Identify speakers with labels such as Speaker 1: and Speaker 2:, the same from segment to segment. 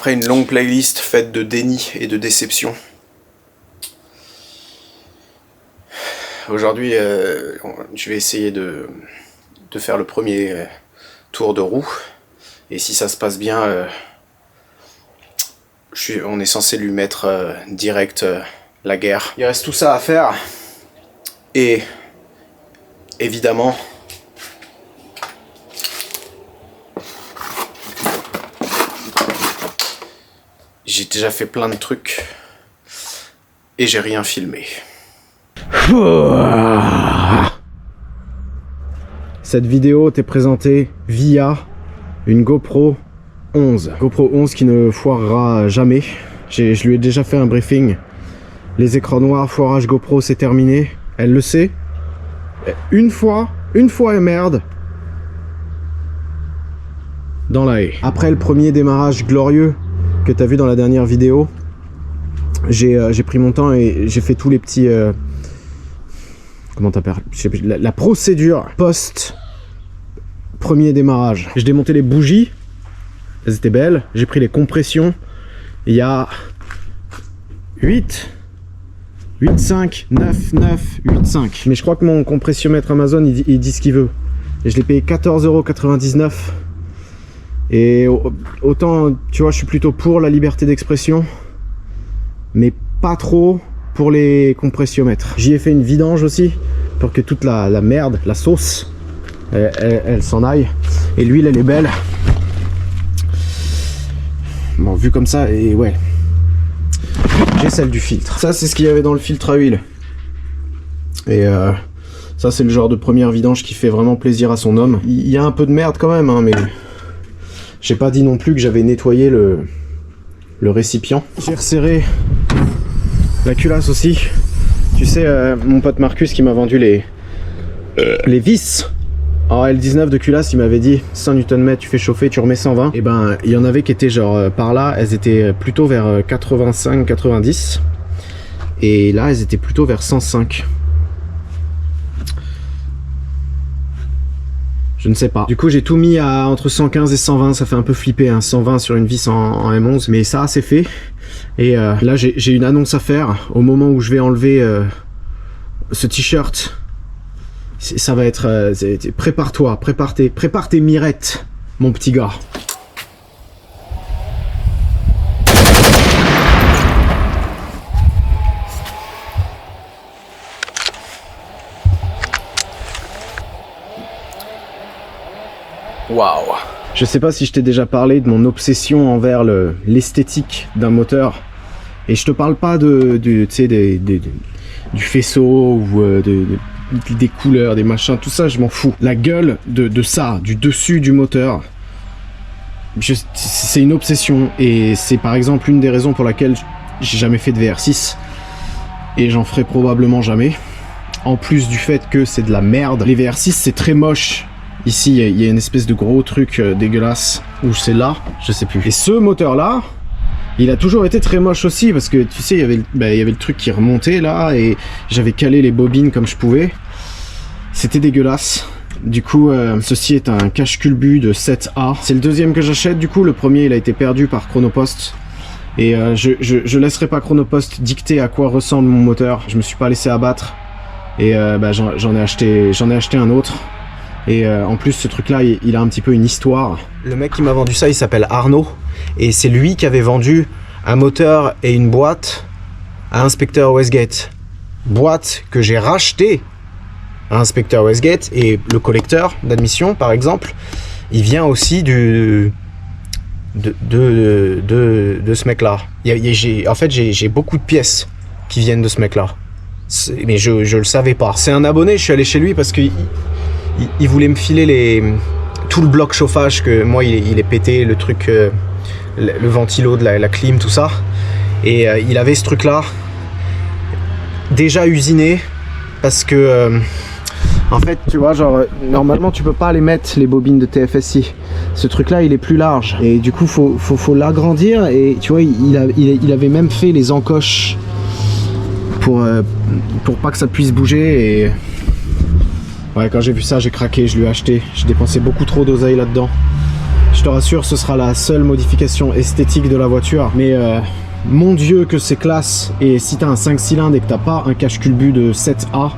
Speaker 1: Après une longue playlist faite de déni et de déception. Aujourd'hui, je vais essayer de faire le premier tour de roue. Et si ça se passe bien, on est censé lui mettre direct la guerre. Il reste tout ça à faire. Et évidemment, j'ai déjà fait plein de trucs et j'ai rien filmé. Cette vidéo t'est présentée via une GoPro 11. GoPro 11 qui ne foirera jamais. Je lui ai déjà fait un briefing. Les écrans noirs, foirage GoPro, c'est terminé. Elle le sait. Une fois et merde. Dans la haie. Après le premier démarrage glorieux que tu as vu dans la dernière vidéo, j'ai pris mon temps et j'ai fait tous les petits... comment t'appelles, la procédure post premier démarrage. J'ai démonté les bougies, elles étaient belles. J'ai pris les compressions. Il y a 8, 5, 9, 8, 5. Mais je crois que mon compressiomètre Amazon il dit ce qu'il veut. Et je l'ai payé 14,99 €. Et autant, tu vois, je suis plutôt pour la liberté d'expression, mais pas trop pour les compressiomètres. J'y ai fait une vidange aussi pour que toute la merde, la sauce, elle s'en aille. Et l'huile, elle est belle. Bon, vu comme ça, et ouais. J'ai celle du filtre. Ça, c'est ce qu'il y avait dans le filtre à huile. Et ça, c'est le genre de première vidange qui fait vraiment plaisir à son homme. Il y a un peu de merde quand même, hein, mais j'ai pas dit non plus que j'avais nettoyé le récipient. J'ai resserré la culasse aussi. Tu sais, mon pote Marcus qui m'a vendu les vis en L19 de culasse, il m'avait dit 100 Nm, tu fais chauffer, tu remets 120. Et ben, il y en avait qui étaient genre par là, elles étaient plutôt vers 85-90. Et là, elles étaient plutôt vers 105. Je ne sais pas. Du coup, j'ai tout mis à entre 115 et 120. Ça fait un peu flipper, hein, 120 sur une vis en M11. Mais ça, c'est fait. Et là, j'ai une annonce à faire. Au moment où je vais enlever ce t-shirt, ça va être... prépare-toi, prépare tes mirettes, mon petit gars. Waouh! Je sais pas si je t'ai déjà parlé de mon obsession envers l'esthétique d'un moteur. Et je te parle pas du faisceau ou des couleurs, des machins, tout ça, je m'en fous. La gueule de ça, du dessus du moteur, c'est une obsession. Et c'est par exemple une des raisons pour laquelle j'ai jamais fait de VR6. Et j'en ferai probablement jamais. En plus du fait que c'est de la merde. Les VR6, c'est très moche. Ici, il y a une espèce de gros truc dégueulasse. Ou c'est là, je sais plus. Et ce moteur-là, il a toujours été très moche aussi. Parce que tu sais, il y avait le truc qui remontait là. Et j'avais calé les bobines comme je pouvais. C'était dégueulasse. Du coup, ceci est un cache-culbu de 7A. C'est le deuxième que j'achète. Du coup, le premier, il a été perdu par Chronopost. Et je laisserai pas Chronopost dicter à quoi ressemble mon moteur. Je me suis pas laissé abattre. Et j'en ai acheté un autre. Et en plus, ce truc-là, il a un petit peu une histoire. Le mec qui m'a vendu ça, il s'appelle Arnaud. Et c'est lui qui avait vendu un moteur et une boîte à Inspecteur Westgate. Boîte que j'ai rachetée à Inspecteur Westgate. Et le collecteur d'admission, par exemple, il vient aussi de ce mec-là. En fait, j'ai beaucoup de pièces qui viennent de ce mec-là. Mais je le savais pas. C'est un abonné, je suis allé chez lui parce que... Il voulait me filer tout le bloc chauffage, que moi il est pété, le truc, le ventilo de la clim, tout ça. Et il avait ce truc là déjà usiné parce que en fait tu vois, genre normalement tu peux pas les mettre, les bobines de TFSI. Ce truc là il est plus large et du coup faut l'agrandir. Et tu vois, il avait même fait les encoches pour pas que ça puisse bouger. Et ouais, quand j'ai vu ça, j'ai craqué, je lui ai acheté. J'ai dépensé beaucoup trop d'oseille là-dedans. Je te rassure, ce sera la seule modification esthétique de la voiture. Mais mon Dieu que c'est classe. Et si t'as un 5 cylindres et que t'as pas un cache-culbut de 7A,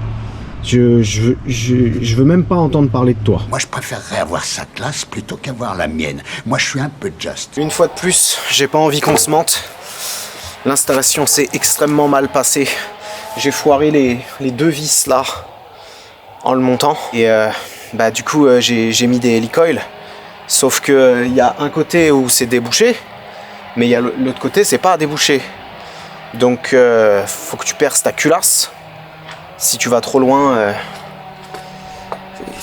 Speaker 1: je veux même pas entendre parler de toi.
Speaker 2: Moi, je préférerais avoir sa classe plutôt qu'avoir la mienne. Moi, je suis un peu just.
Speaker 1: Une fois de plus, j'ai pas envie qu'on se mente. L'installation s'est extrêmement mal passée. J'ai foiré les deux vis là en le montant. Et du coup, j'ai mis des hélicoils. Sauf que il y a un côté où c'est débouché, mais il y a l'autre côté, c'est pas débouché. Donc, faut que tu perces ta culasse. Si tu vas trop loin,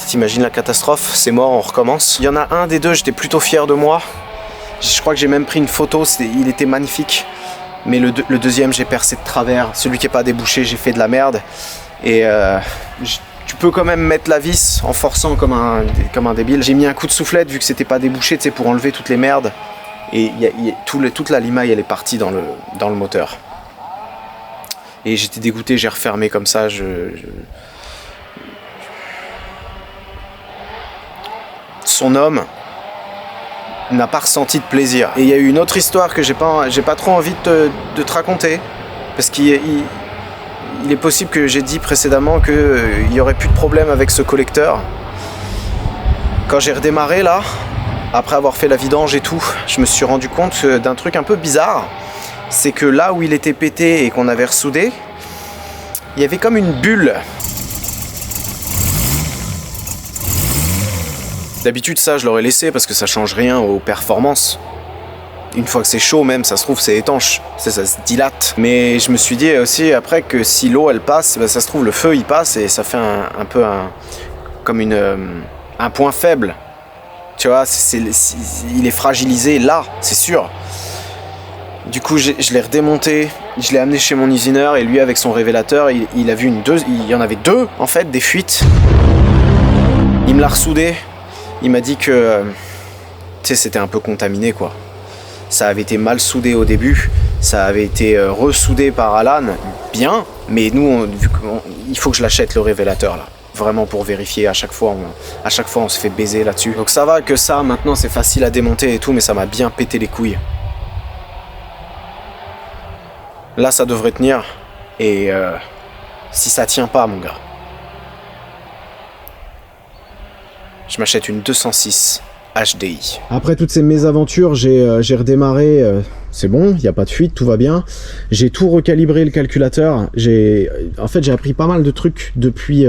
Speaker 1: t'imagines la catastrophe, c'est mort, on recommence. Il y en a un des deux, j'étais plutôt fier de moi. Je crois que j'ai même pris une photo, il était magnifique. Mais le deuxième, j'ai percé de travers. Celui qui n'est pas débouché, j'ai fait de la merde. Et tu peux quand même mettre la vis en forçant comme un débile. J'ai mis un coup de soufflette vu que c'était pas débouché, tu sais, pour enlever toutes les merdes. Et toute la limaille, elle est partie dans le moteur. Et j'étais dégoûté, j'ai refermé comme ça. Son homme n'a pas ressenti de plaisir. Et il y a eu une autre histoire que j'ai pas trop envie de te raconter. Parce qu'il est possible que j'ai dit précédemment qu'il n'y aurait plus de problème avec ce collecteur. Quand j'ai redémarré là, après avoir fait la vidange et tout, je me suis rendu compte d'un truc un peu bizarre. C'est que là où il était pété et qu'on avait ressoudé, il y avait comme une bulle. D'habitude ça je l'aurais laissé parce que ça change rien aux performances. Une fois que c'est chaud même, ça se trouve c'est étanche, ça se dilate. Mais je me suis dit aussi après que si l'eau elle passe, ça se trouve le feu il passe et ça fait un peu comme un point faible. Tu vois, il est fragilisé là, c'est sûr. Du coup, je l'ai redémonté, je l'ai amené chez mon usineur et lui, avec son révélateur, il a vu il y en avait deux, en fait, des fuites. Il me l'a ressoudé. Il m'a dit que, tu sais, c'était un peu contaminé, quoi. Ça avait été mal soudé au début, ça avait été ressoudé par Alan, bien, mais nous, il faut que je l'achète, le révélateur, là. Vraiment pour vérifier, à chaque fois on se fait baiser là-dessus. Donc ça va que ça, maintenant, c'est facile à démonter et tout, mais ça m'a bien pété les couilles. Là, ça devrait tenir. Et si ça tient pas, mon gars, je m'achète une 206 HDI. Après toutes ces mésaventures, j'ai redémarré. C'est bon, il n'y a pas de fuite, tout va bien. J'ai tout recalibré le calculateur. En fait, j'ai appris pas mal de trucs depuis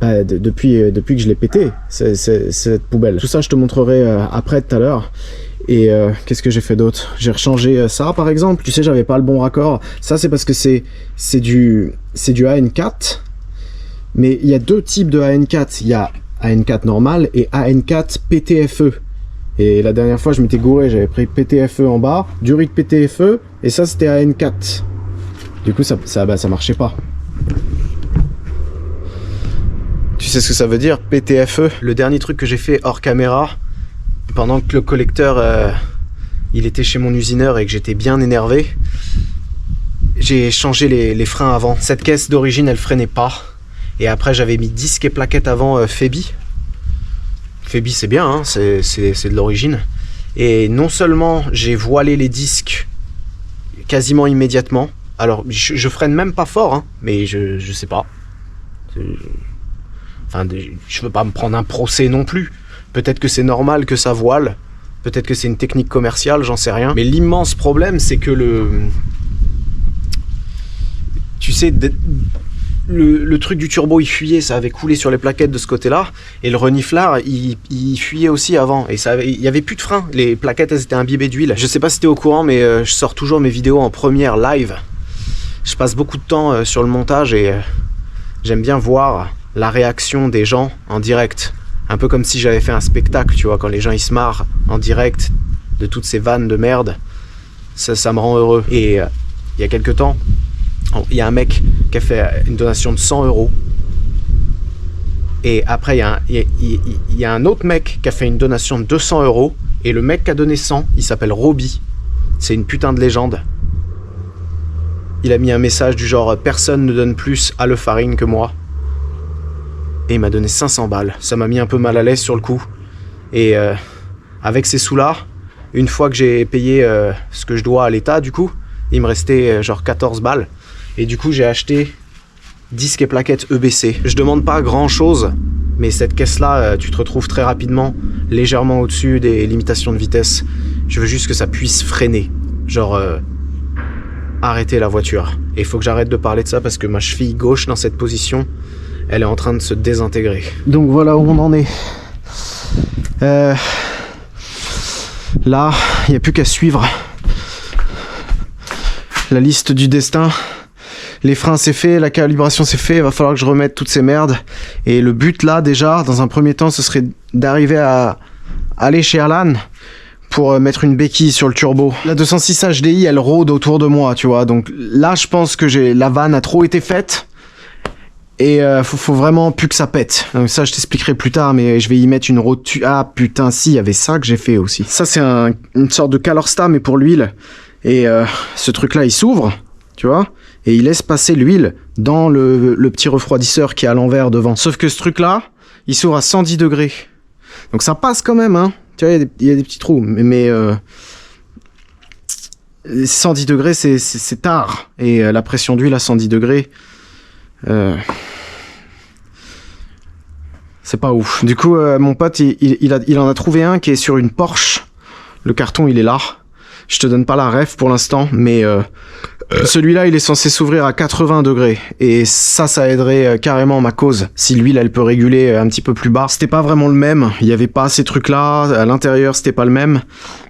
Speaker 1: que je l'ai pété, cette poubelle. Tout ça, je te montrerai après tout à l'heure. Et qu'est-ce que j'ai fait d'autre? J'ai rechangé ça par exemple. Tu sais, j'avais pas le bon raccord. Ça, c'est parce que c'est du AN4. Mais il y a deux types de AN4. Il y a AN4 normal et AN4 PTFE. Et la dernière fois, je m'étais gouré. J'avais pris PTFE en bas, Duric PTFE, et ça, c'était AN4. Du coup, ça marchait pas. Tu sais ce que ça veut dire, PTFE? Le dernier truc que j'ai fait hors caméra, pendant que le collecteur il était chez mon usineur et que j'étais bien énervé, j'ai changé les freins avant. Cette caisse d'origine, elle freinait pas. Et après, j'avais mis disque et plaquette avant Febi. Febi, c'est bien, hein, c'est de l'origine. Et non seulement j'ai voilé les disques quasiment immédiatement. Alors, je freine même pas fort, hein, mais je sais pas. Enfin, je veux pas me prendre un procès non plus. Peut-être que c'est normal que ça voile. Peut-être que c'est une technique commerciale, j'en sais rien. Mais l'immense problème, c'est que tu sais, le truc du turbo, il fuyait, ça avait coulé sur les plaquettes de ce côté-là. Et le reniflard, il fuyait aussi avant. Et il y avait plus de frein. Les plaquettes, elles étaient imbibées d'huile. Je sais pas si t'es au courant, mais je sors toujours mes vidéos en première live. Je passe beaucoup de temps sur le montage et j'aime bien voir la réaction des gens en direct. Un peu comme si j'avais fait un spectacle, tu vois, quand les gens ils se marrent en direct de toutes ces vannes de merde. Ça me rend heureux. Et il y a quelques temps, il y a un mec qui a fait une donation de 100 €. Et après, il y a un autre mec qui a fait une donation de 200 €. Et le mec qui a donné 100, il s'appelle Roby. C'est une putain de légende. Il a mis un message du genre « Personne ne donne plus à Le Farine que moi ». Et il m'a donné 500 balles. Ça m'a mis un peu mal à l'aise sur le coup. Et avec ces sous-là, une fois que j'ai payé ce que je dois à l'État, du coup, il me restait genre 14 balles. Et du coup, j'ai acheté disque et plaquettes EBC. Je demande pas grand-chose, mais cette caisse-là, tu te retrouves très rapidement, légèrement au-dessus des limitations de vitesse. Je veux juste que ça puisse freiner. Genre, arrêter la voiture. Et il faut que j'arrête de parler de ça parce que ma cheville gauche dans cette position, elle est en train de se désintégrer. Donc voilà où on en est. Là, il n'y a plus qu'à suivre la liste du destin. Les freins c'est fait, la calibration c'est fait, il va falloir que je remette toutes ces merdes. Et le but là déjà, dans un premier temps, ce serait d'arriver à aller chez Alan pour mettre une béquille sur le turbo. La 206 HDI, elle rôde autour de moi, tu vois. Donc là, je pense que la vanne a trop été faite. Et faut vraiment plus que ça pète. Donc ça, je t'expliquerai plus tard, mais je vais y mettre une rotule. Ah putain, si, il y avait ça que j'ai fait aussi. Ça, c'est une sorte de Calorstar, mais pour l'huile. Et ce truc-là, il s'ouvre, tu vois, et il laisse passer l'huile dans le petit refroidisseur qui est à l'envers devant. Sauf que ce truc-là, il s'ouvre à 110 degrés. Donc ça passe quand même, hein. Tu vois, il y a des petits trous, mais 110 degrés, c'est tard. Et la pression d'huile à 110 degrés, c'est pas ouf. Du coup, mon pote, il en a trouvé un qui est sur une Porsche. Le carton, il est là. Je te donne pas la ref pour l'instant, mais celui-là, il est censé s'ouvrir à 80 degrés. Et ça aiderait carrément ma cause. Si l'huile, elle peut réguler un petit peu plus bas. C'était pas vraiment le même. Il y avait pas ces trucs-là. À l'intérieur, c'était pas le même.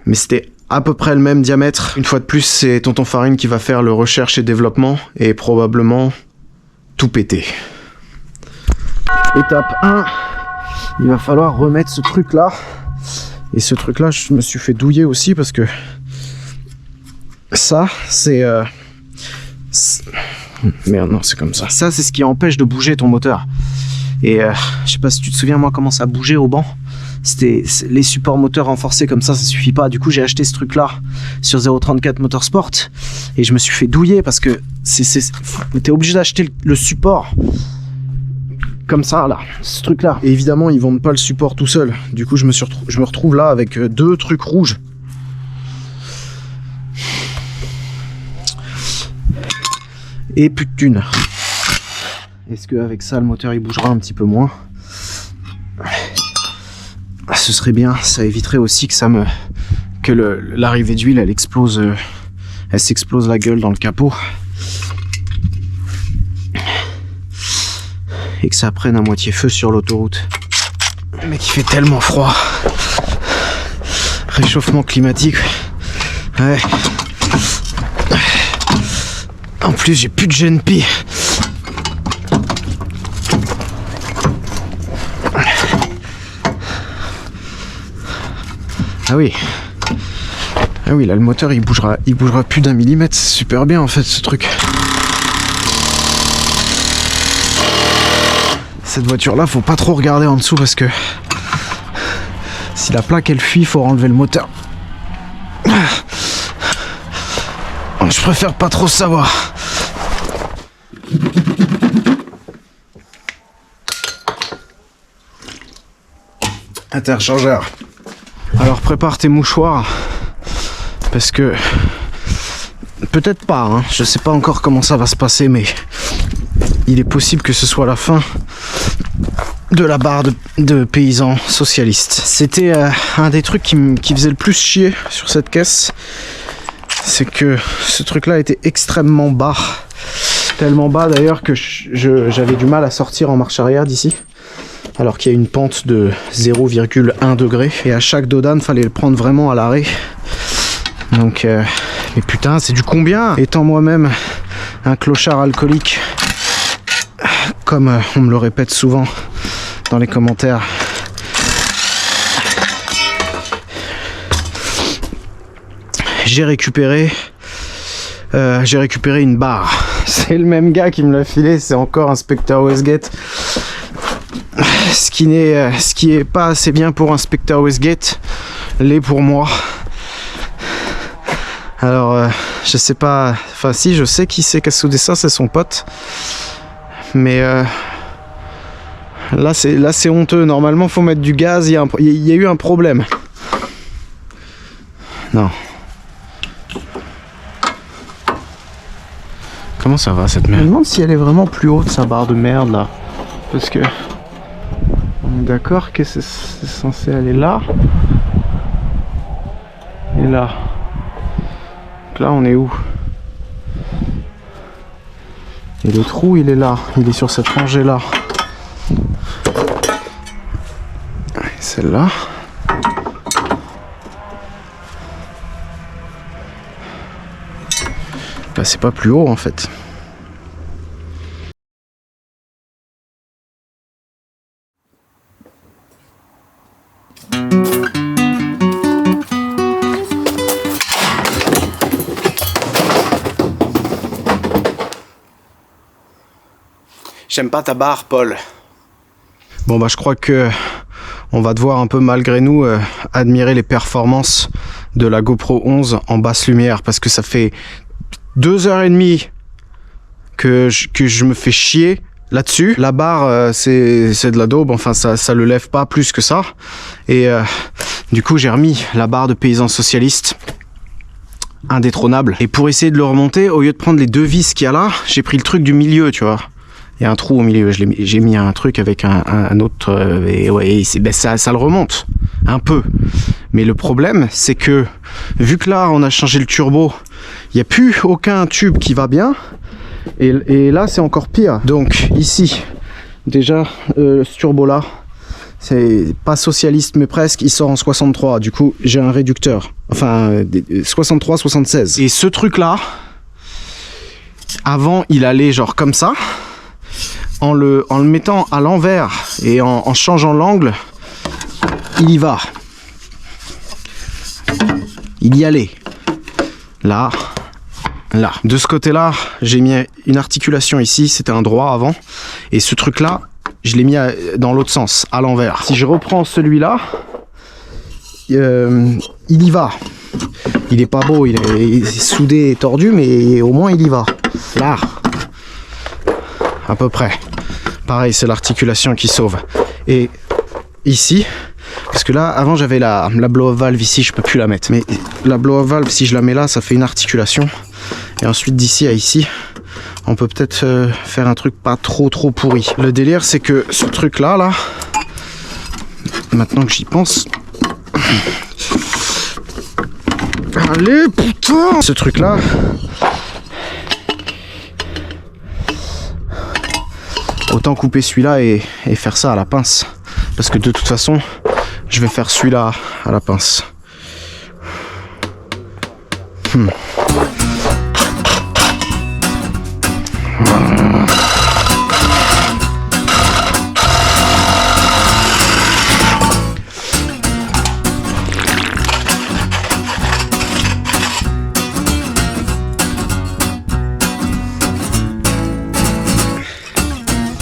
Speaker 1: Mais c'était à peu près le même diamètre. Une fois de plus, c'est Tonton Farine qui va faire le recherche et développement. Et probablement tout péter. Étape 1. Il va falloir remettre ce truc-là. Et ce truc-là, je me suis fait douiller aussi parce que ça, c'est... Merde, non, c'est comme ça. Ça, c'est ce qui empêche de bouger ton moteur. Et je sais pas si tu te souviens, moi, comment ça bougeait au banc. C'était les supports moteurs renforcés comme ça suffit pas. Du coup, j'ai acheté ce truc-là sur 034 Motorsport. Et je me suis fait douiller parce que t'es obligé d'acheter le support. Comme ça, là, ce truc-là. Et évidemment, ils vendent pas le support tout seul. Du coup, je me retrouve là avec deux trucs rouges. Et plus de thunes. Est-ce qu'avec ça, le moteur, il bougera un petit peu moins? Ce serait bien. Ça éviterait aussi que l'arrivée d'huile, elle explose. Elle s'explose la gueule dans le capot. Et que ça prenne à moitié feu sur l'autoroute. Mais il fait tellement froid. Réchauffement climatique. Ouais. En plus, j'ai plus de GNP. Ah oui. Ah oui, là, le moteur, il bougera plus d'1 millimètre. C'est super bien, en fait, ce truc. Cette voiture-là, faut pas trop regarder en dessous parce que si la plaque, elle fuit, il faut enlever le moteur. Je préfère pas trop savoir. Interchangeur. Alors prépare tes mouchoirs parce que peut-être pas, hein, je sais pas encore comment ça va se passer, mais il est possible que ce soit la fin de la barre de paysans socialistes. C'était un des trucs qui faisait le plus chier sur cette caisse. C'est que ce truc-là était extrêmement bas. Tellement bas d'ailleurs que j'avais du mal à sortir en marche arrière d'ici. Alors qu'il y a une pente de 0,1 degré. Et à chaque dodan, il fallait le prendre vraiment à l'arrêt. Donc, mais putain, c'est du combien? Étant moi-même un clochard alcoolique, comme on me le répète souvent dans les commentaires. J'ai récupéré une barre. C'est le même gars qui me l'a filé, c'est encore Inspector Westgate. Ce qui est pas assez bien pour Inspector Westgate, l'est pour moi. Alors, je sais pas, enfin si, je sais qui c'est qui a soudé ça, c'est son pote. Mais là c'est honteux. Normalement, faut mettre du gaz. Il y a eu un problème. Non. Comment ça va cette merde? Je me demande si elle est vraiment plus haute sa barre de merde là. Parce que on est d'accord que c'est censé aller là. Et là. Donc là on est où? Et le trou il est là. Il est sur cette rangée là. Celle-là. Bah, c'est pas plus haut en fait. J'aime pas ta barre, Paul. Bon bah je crois que on va devoir un peu malgré nous admirer les performances de la GoPro 11 en basse lumière parce que ça fait 2h30 que je me fais chier là-dessus. La barre c'est de la daube, enfin ça le lève pas plus que ça. Et du coup j'ai remis la barre de paysan socialiste indétrônable. Et pour essayer de le remonter, au lieu de prendre les deux vis qu'il y a là, j'ai pris le truc du milieu, tu vois. Il y a un trou au milieu, j'ai mis un truc avec un autre, et ouais, ben ça le remonte, un peu. Mais le problème, c'est que, vu que là, on a changé le turbo, il n'y a plus aucun tube qui va bien, et là, c'est encore pire. Donc, ici, déjà, ce turbo-là, c'est pas socialiste, mais presque, il sort en 63, du coup, j'ai un réducteur, enfin, 63, 76. Et ce truc-là, avant, il allait genre comme ça, en le mettant à l'envers et en changeant l'angle, il y va. Il y allait. Là, là. De ce côté-là, j'ai mis une articulation ici, c'était un droit avant. Et ce truc-là, je l'ai mis dans l'autre sens, à l'envers. Si je reprends celui-là, il y va. Il est pas beau, il est soudé et tordu, mais au moins il y va. Là. À peu près. Pareil, c'est l'articulation qui sauve. Et ici, parce que là, avant j'avais la blow-off valve ici, je peux plus la mettre. Mais la blow-off valve, si je la mets là, ça fait une articulation. Et ensuite d'ici à ici, on peut peut-être faire un truc pas trop pourri. Le délire, c'est que ce truc-là, là, maintenant que j'y pense... Allez, putain! Ce truc-là... Autant couper celui-là et faire ça à la pince. Parce que de toute façon, je vais faire celui-là à la pince.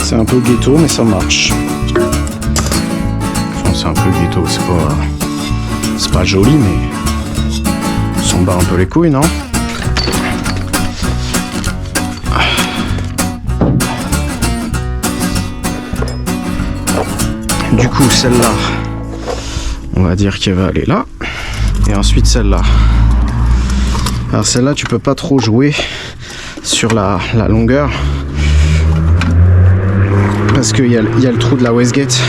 Speaker 1: C'est un peu ghetto, mais ça marche. Enfin, c'est un peu ghetto, c'est pas joli, mais on s'en bat un peu les couilles, non? Du coup, celle-là, on va dire qu'elle va aller là. Et ensuite, celle-là. Alors, celle-là, tu peux pas trop jouer sur la longueur. Parce qu'il y a le trou de la Westgate.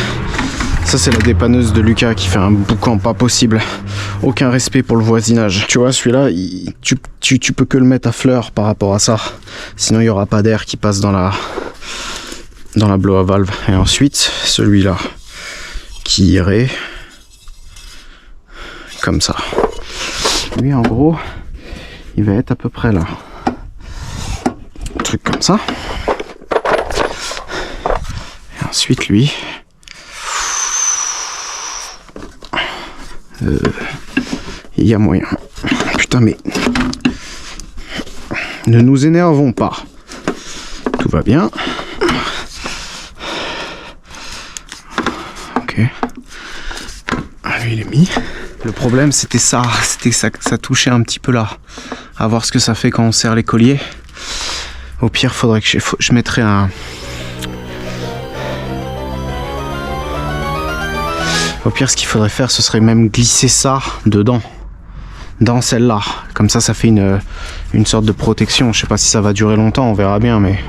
Speaker 1: Ça, c'est la dépanneuse de Lucas qui fait un boucan pas possible. Aucun respect pour le voisinage. Tu vois, celui-là, tu peux que le mettre à fleur par rapport à ça. Sinon, il n'y aura pas d'air qui passe dans la blow-off valve. Et ensuite, celui-là, qui irait comme ça. Lui, en gros, il va être à peu près là. Un truc comme ça. Ensuite, lui, il y a moyen. Putain, mais ne nous énervons pas. Tout va bien. Ok. Lui, il est mis. Le problème, c'était ça. C'était que ça touchait un petit peu là. À voir ce que ça fait quand on serre les colliers. Au pire, faudrait que je mettrais un... Au pire, ce qu'il faudrait faire, ce serait même glisser ça dedans. dans celle-là. Comme ça fait une sorte de protection. Je sais pas si ça va durer longtemps, on verra bien, mais...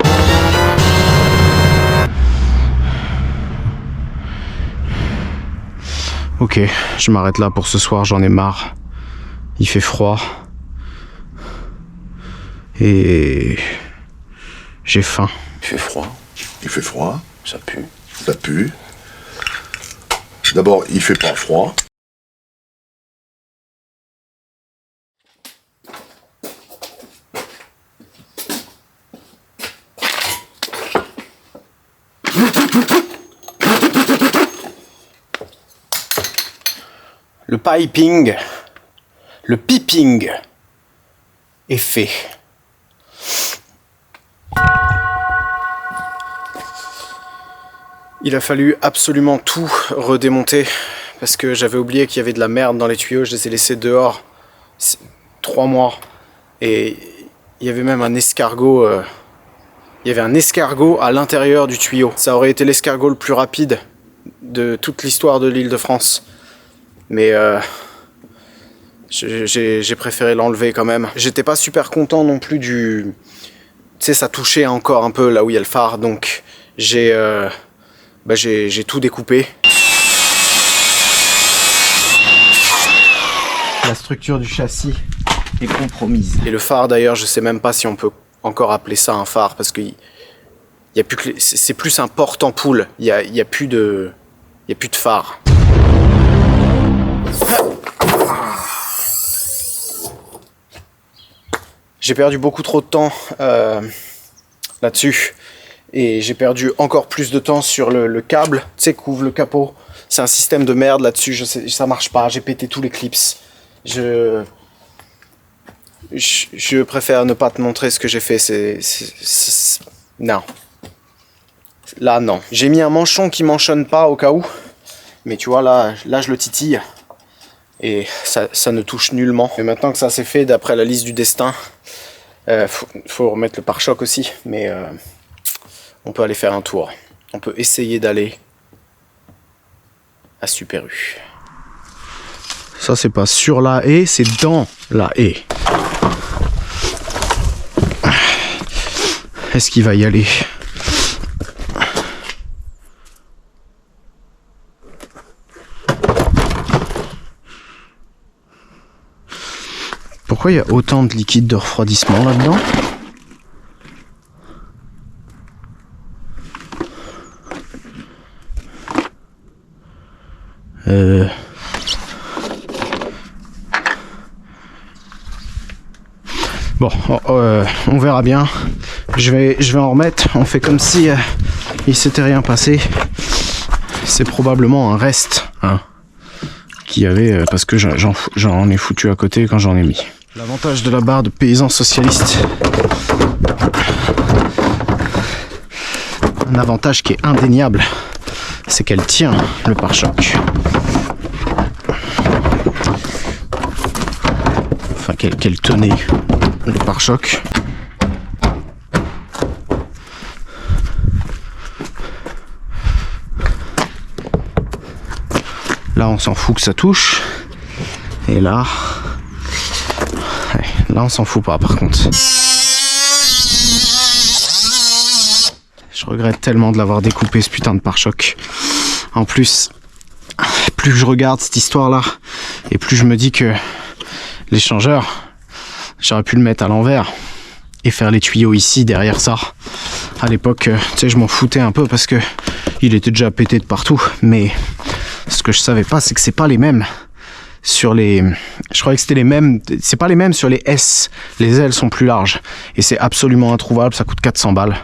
Speaker 1: Ok, je m'arrête là pour ce soir, j'en ai marre. Il fait froid. Et... j'ai faim.
Speaker 3: Il fait froid.
Speaker 4: Il fait froid.
Speaker 3: Ça pue.
Speaker 4: Ça pue. D'abord, il fait pas froid.
Speaker 1: Le piping, le piping est fait. Il a fallu absolument tout redémonter parce que j'avais oublié qu'il y avait de la merde dans les tuyaux. Je les ai laissés dehors 3 mois et il y avait même un escargot. Il y avait un escargot à l'intérieur du tuyau. Ça aurait été l'escargot le plus rapide de toute l'histoire de l'Île-de-France. Mais j'ai préféré l'enlever quand même. J'étais pas super content non plus du... Tu sais, ça touchait encore un peu là où il y a le phare, donc j'ai tout découpé. La structure du châssis est compromise. Et le phare d'ailleurs, je sais même pas si on peut encore appeler ça un phare, parce que c'est plus un porte-ampoule. Il y a plus de phare. J'ai perdu beaucoup trop de temps là-dessus. Et j'ai perdu encore plus de temps sur le câble, tu sais, couvre le capot. C'est un système de merde là-dessus, je sais, ça marche pas, j'ai pété tous les clips. Je préfère ne pas te montrer ce que j'ai fait, non. Là, non. J'ai mis un manchon qui manchonne pas au cas où. Mais tu vois, là je le titille. Et ça ne touche nullement. Et maintenant que ça s'est fait, d'après la liste du destin, faut remettre le pare-choc aussi. Mais on peut aller faire un tour. On peut essayer d'aller à Super U. Ça, c'est pas sur la haie, c'est dans la haie. Est-ce qu'il va y aller ? Pourquoi il y a autant de liquide de refroidissement là-dedans ? Bon, on verra bien. Je vais en remettre. On fait comme si il s'était rien passé. C'est probablement un reste, hein, qu'il y avait parce que j'en ai foutu à côté quand j'en ai mis. L'avantage de la barre de paysan socialiste, un avantage qui est indéniable, c'est qu'elle tient le pare-choc. Enfin, qu'elle tenait le pare-choc. Là, on s'en fout que ça touche. Et là... ouais, là, on s'en fout pas, par contre. Je regrette tellement de l'avoir découpé, ce putain de pare-choc. En plus, plus je regarde cette histoire-là, et plus je me dis que l'échangeur, j'aurais pu le mettre à l'envers et faire les tuyaux ici, derrière ça. À l'époque, tu sais, je m'en foutais un peu parce que il était déjà pété de partout, mais ce que je savais pas, c'est que c'est pas les mêmes sur les... Je croyais que c'était les mêmes... C'est pas les mêmes sur les S. Les ailes sont plus larges. Et c'est absolument introuvable, ça coûte 400 balles.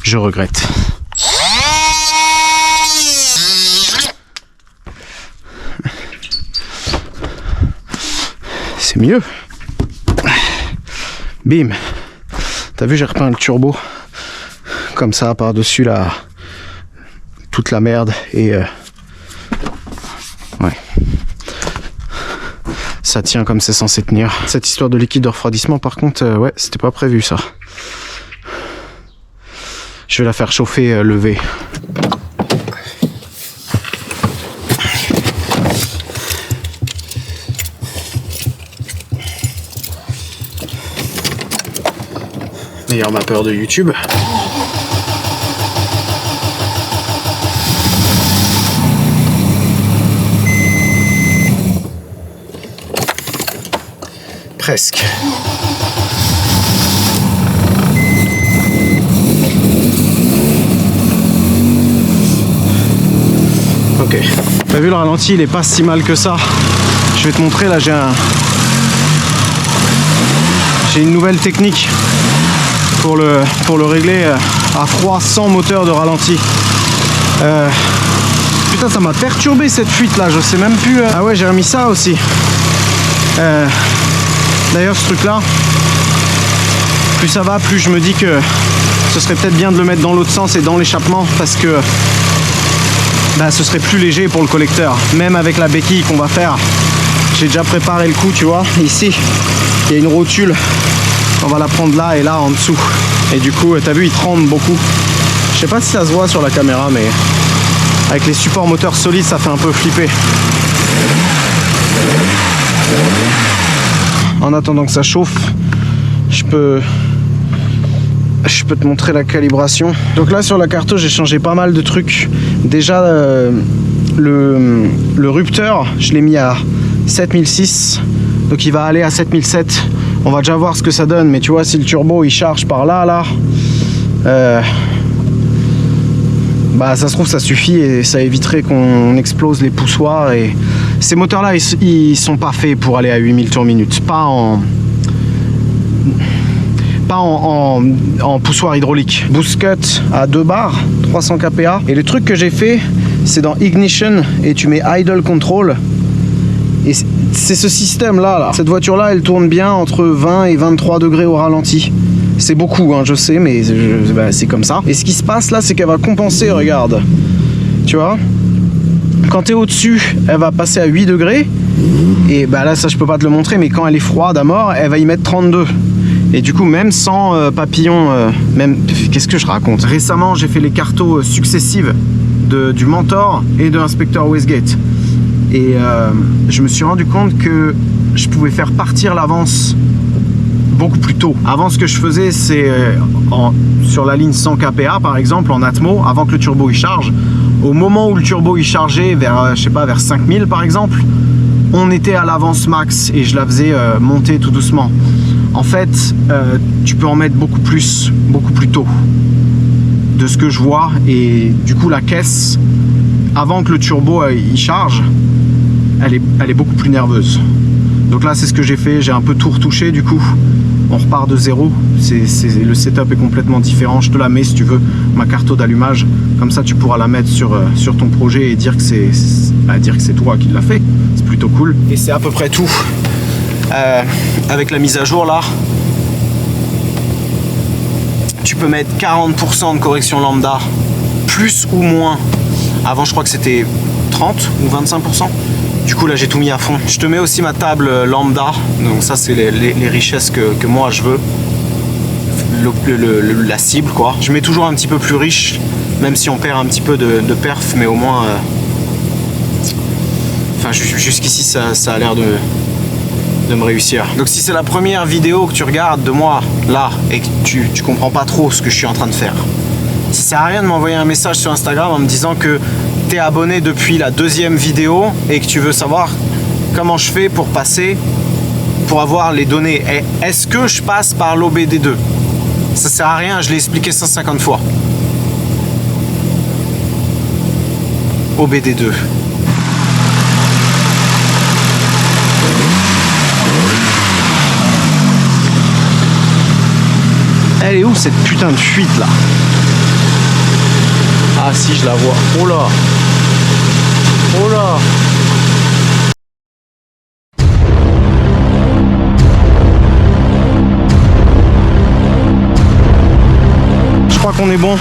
Speaker 1: Je regrette. C'est mieux. Bim. T'as vu, j'ai repeint le turbo. Comme ça, par-dessus toute la merde. Et... ouais. Ça tient comme c'est censé tenir. Cette histoire de liquide de refroidissement, par contre, ouais, c'était pas prévu ça. Je vais la faire chauffer levée. Meilleur mappeur de YouTube. Presque. Ok. T'as vu le ralenti, il est pas si mal que ça. Je vais te montrer, là j'ai une nouvelle technique pour le régler à froid sans moteur de ralenti. Putain, ça m'a perturbé cette fuite là, je sais même plus. Ah ouais, j'ai remis ça aussi. D'ailleurs, ce truc là, plus ça va, plus je me dis que ce serait peut-être bien de le mettre dans l'autre sens et dans l'échappement, parce que bah, ce serait plus léger pour le collecteur. Même avec la béquille qu'on va faire, j'ai déjà préparé le coup, tu vois. Ici, il y a une rotule. On va la prendre là et là en dessous. Et du coup, t'as vu, il tremble beaucoup. Je sais pas si ça se voit sur la caméra, mais avec les supports moteurs solides, ça fait un peu flipper. En attendant que ça chauffe, je peux te montrer la calibration. Donc là sur la carto, j'ai changé pas mal de trucs. Déjà le rupteur, je l'ai mis à 7006, donc il va aller à 7007. On va déjà voir ce que ça donne, mais tu vois, si le turbo il charge par là, bah ça se trouve ça suffit et ça éviterait qu'on explose les poussoirs. Et ces moteurs là ils sont pas faits pour aller à 8000 tours minute, pas en poussoir hydraulique. Boost cut à 2 bars, 300 kPa. Et le truc que j'ai fait, c'est dans Ignition et tu mets Idle Control. Et c'est ce système là. Cette voiture là, elle tourne bien entre 20 et 23 degrés au ralenti. C'est beaucoup, hein, je sais, mais bah, c'est comme ça. Et ce qui se passe là, c'est qu'elle va compenser, regarde. Tu vois, quand tu es au-dessus, elle va passer à 8 degrés. Et bah là, ça je peux pas te le montrer, mais quand elle est froide à mort, elle va y mettre 32. Et du coup, même sans papillon, qu'est-ce que je raconte? Récemment, j'ai fait les cartos successives du Mentor et de l'inspecteur Westgate. Et je me suis rendu compte que je pouvais faire partir l'avance beaucoup plus tôt. Avant, ce que je faisais, c'est sur la ligne 100 kPa par exemple, en Atmo, avant que le turbo il charge, au moment où le turbo il chargeait vers, je sais pas, vers 5000 par exemple, on était à l'avance max et je la faisais monter tout doucement. En fait, tu peux en mettre beaucoup plus tôt de ce que je vois. Et du coup, la caisse, avant que le turbo il charge, elle est beaucoup plus nerveuse. Donc là, c'est ce que j'ai fait. J'ai un peu tout retouché du coup. On repart de zéro. Le setup est complètement différent. Je te la mets si tu veux, ma carto d'allumage. Comme ça, tu pourras la mettre sur ton projet et dire que c'est toi qui l'as fait. C'est plutôt cool. Et c'est à peu près tout. Avec la mise à jour là, tu peux mettre 40% de correction lambda, plus ou moins. Avant je crois que c'était 30 ou 25%. Du coup là j'ai tout mis à fond. Je te mets aussi ma table lambda, donc ça c'est les richesses que moi je veux, la cible quoi. Je mets toujours un petit peu plus riche, même si on perd un petit peu de perf, mais au moins enfin jusqu'ici ça a l'air de me réussir. Donc si c'est la première vidéo que tu regardes de moi là et que tu comprends pas trop ce que je suis en train de faire, ça sert à rien de m'envoyer un message sur Instagram en me disant que tu es abonné depuis la 2e vidéo et que tu veux savoir comment je fais pour avoir les données. Est-ce que je passe par l'OBD2? Ça sert à rien, je l'ai expliqué 150 fois. OBD2. Elle est où cette putain de fuite là? Ah si, je la vois. Oh là. Oh là. Je crois qu'on est bon.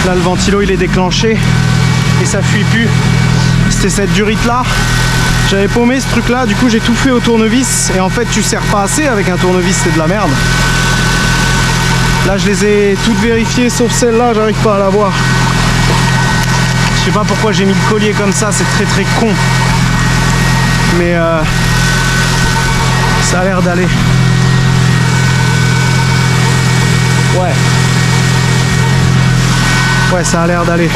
Speaker 1: Là le ventilo il est déclenché et ça fuit plus. C'était cette durite là. J'avais paumé ce truc là, du coup j'ai tout fait au tournevis et en fait tu serres pas assez avec un tournevis, c'est de la merde. Là je les ai toutes vérifiées sauf celle-là, j'arrive pas à la voir. Je sais pas pourquoi j'ai mis le collier comme ça, c'est très très con. Mais ça a l'air d'aller. Ouais, ça a l'air d'aller.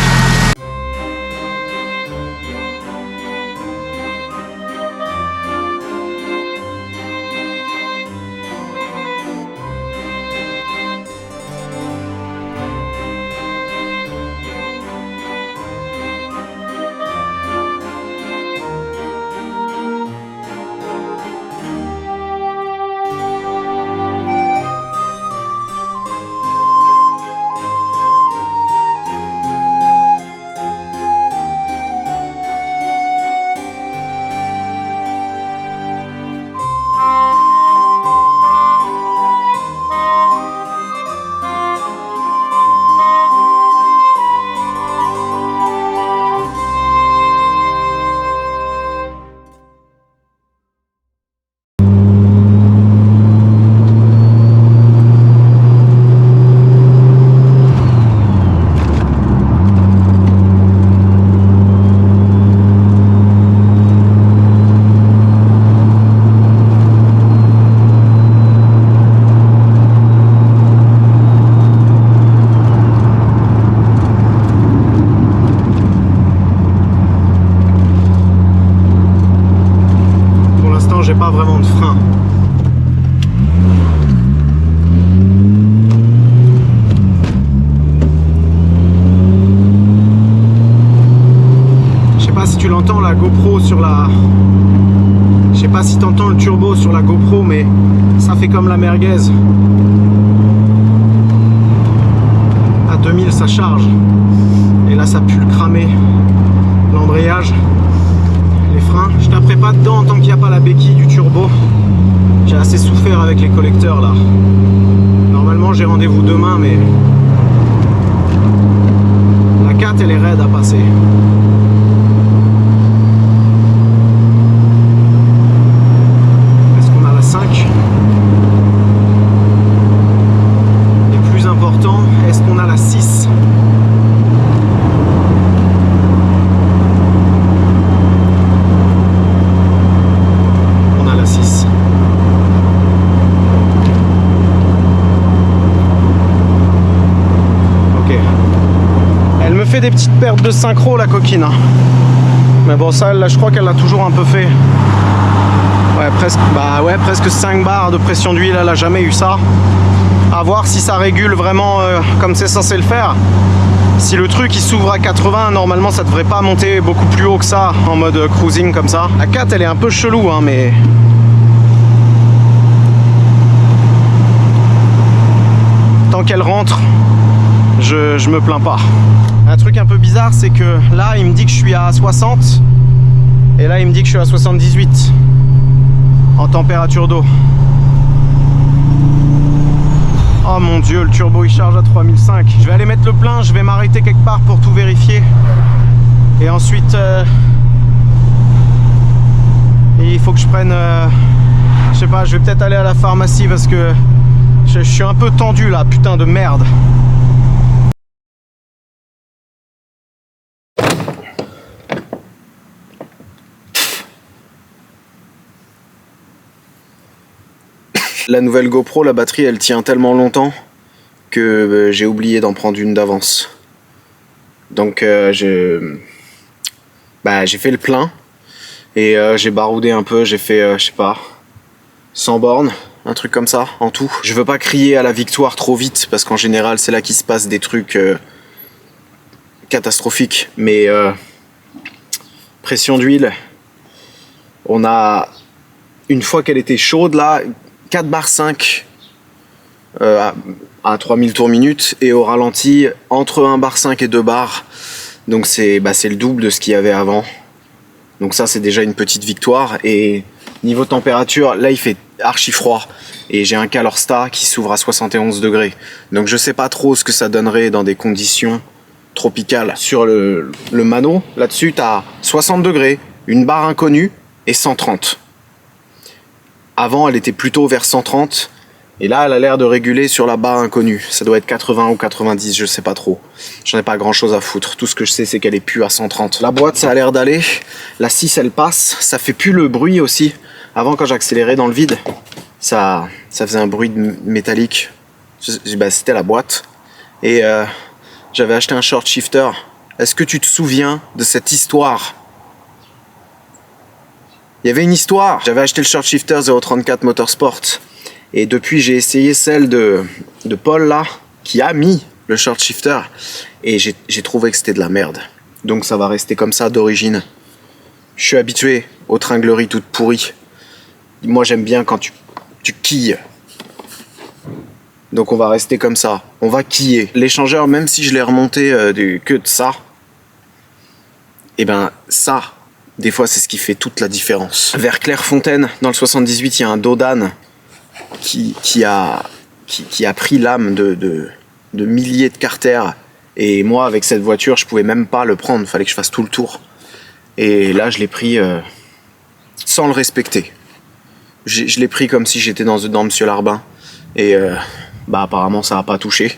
Speaker 1: J'ai pas vraiment de frein. Je sais pas si tu l'entends la GoPro sur la... Je sais pas si t'entends le turbo sur la GoPro, mais ça fait comme la merguez. À 2000 ça charge. Et là ça pue le cramer. L'embrayage. Les freins, je taperai pas dedans tant qu'il n'y a pas la béquille du turbo. J'ai assez souffert avec les collecteurs là. Normalement j'ai rendez-vous demain, mais la 4 elle est raide à passer. Est-ce qu'on a la 5? Et plus important, est-ce qu'on a la 6? Des petites pertes de synchro la coquine, mais bon ça là je crois qu'elle l'a toujours un peu fait. Presque 5 bars de pression d'huile, elle a jamais eu ça. À voir si ça régule vraiment comme c'est censé le faire. Si le truc il s'ouvre à 80, normalement ça devrait pas monter beaucoup plus haut que ça en mode cruising comme ça. La 4 elle est un peu chelou hein, mais tant qu'elle rentre, je me plains pas. Un truc un peu bizarre, c'est que là il me dit que je suis à 60 et là il me dit que je suis à 78 en température d'eau. Oh mon dieu, le turbo il charge à 3005. Je vais aller mettre le plein, je vais m'arrêter quelque part pour tout vérifier. Et ensuite il faut que je prenne je sais pas, je vais peut-être aller à la pharmacie parce que je suis un peu tendu là, putain de merde. La nouvelle GoPro, la batterie elle tient tellement longtemps que j'ai oublié d'en prendre une d'avance. Donc j'ai fait le plein et j'ai baroudé un peu, j'ai fait je sais pas 100 bornes, un truc comme ça en tout. Je veux pas crier à la victoire trop vite parce qu'en général c'est là qu'il se passe des trucs catastrophiques, mais pression d'huile, on a une fois qu'elle était chaude là 4 bar 5 à 3000 tours minute et au ralenti entre 1 bar 5 et 2 bars, donc c'est le double de ce qu'il y avait avant, donc ça c'est déjà une petite victoire. Et niveau température là il fait archi froid et j'ai un Calorstar qui s'ouvre à 71 degrés, donc je sais pas trop ce que ça donnerait dans des conditions tropicales. Sur le Mano là dessus t'as 60 degrés, une barre inconnue et 130. Avant, elle était plutôt vers 130. Et là, elle a l'air de réguler sur la barre inconnue. Ça doit être 80 ou 90, je sais pas trop. J'en ai pas grand chose à foutre. Tout ce que je sais, c'est qu'elle est plus à 130. La boîte, ça a l'air d'aller. La 6, elle passe. Ça fait plus le bruit aussi. Avant, quand j'accélérais dans le vide, ça faisait un bruit métallique.
Speaker 3: C'était la boîte. Et j'avais acheté un short shifter. Est-ce que tu te souviens de cette histoire? Il y avait une histoire. J'avais acheté le short shifter 034 Motorsport. Et depuis, j'ai essayé celle de Paul là, qui a mis le short shifter. Et j'ai trouvé que c'était de la merde. Donc ça va rester comme ça d'origine. Je suis habitué aux tringleries toutes pourries. Moi, j'aime bien quand tu quilles. Donc on va rester comme ça. On va quiller. L'échangeur, même si je l'ai remonté que de ça, et ben ça, des fois, c'est ce qui fait toute la différence. Vers Clairefontaine, dans le 78, il y a un dos d'âne qui a pris l'âme de milliers de carters. Et moi, avec cette voiture, je pouvais même pas le prendre. Fallait que je fasse tout le tour. Et là, je l'ai pris sans le respecter. Je l'ai pris comme si j'étais dans Monsieur Larbin. Et apparemment, ça a pas touché.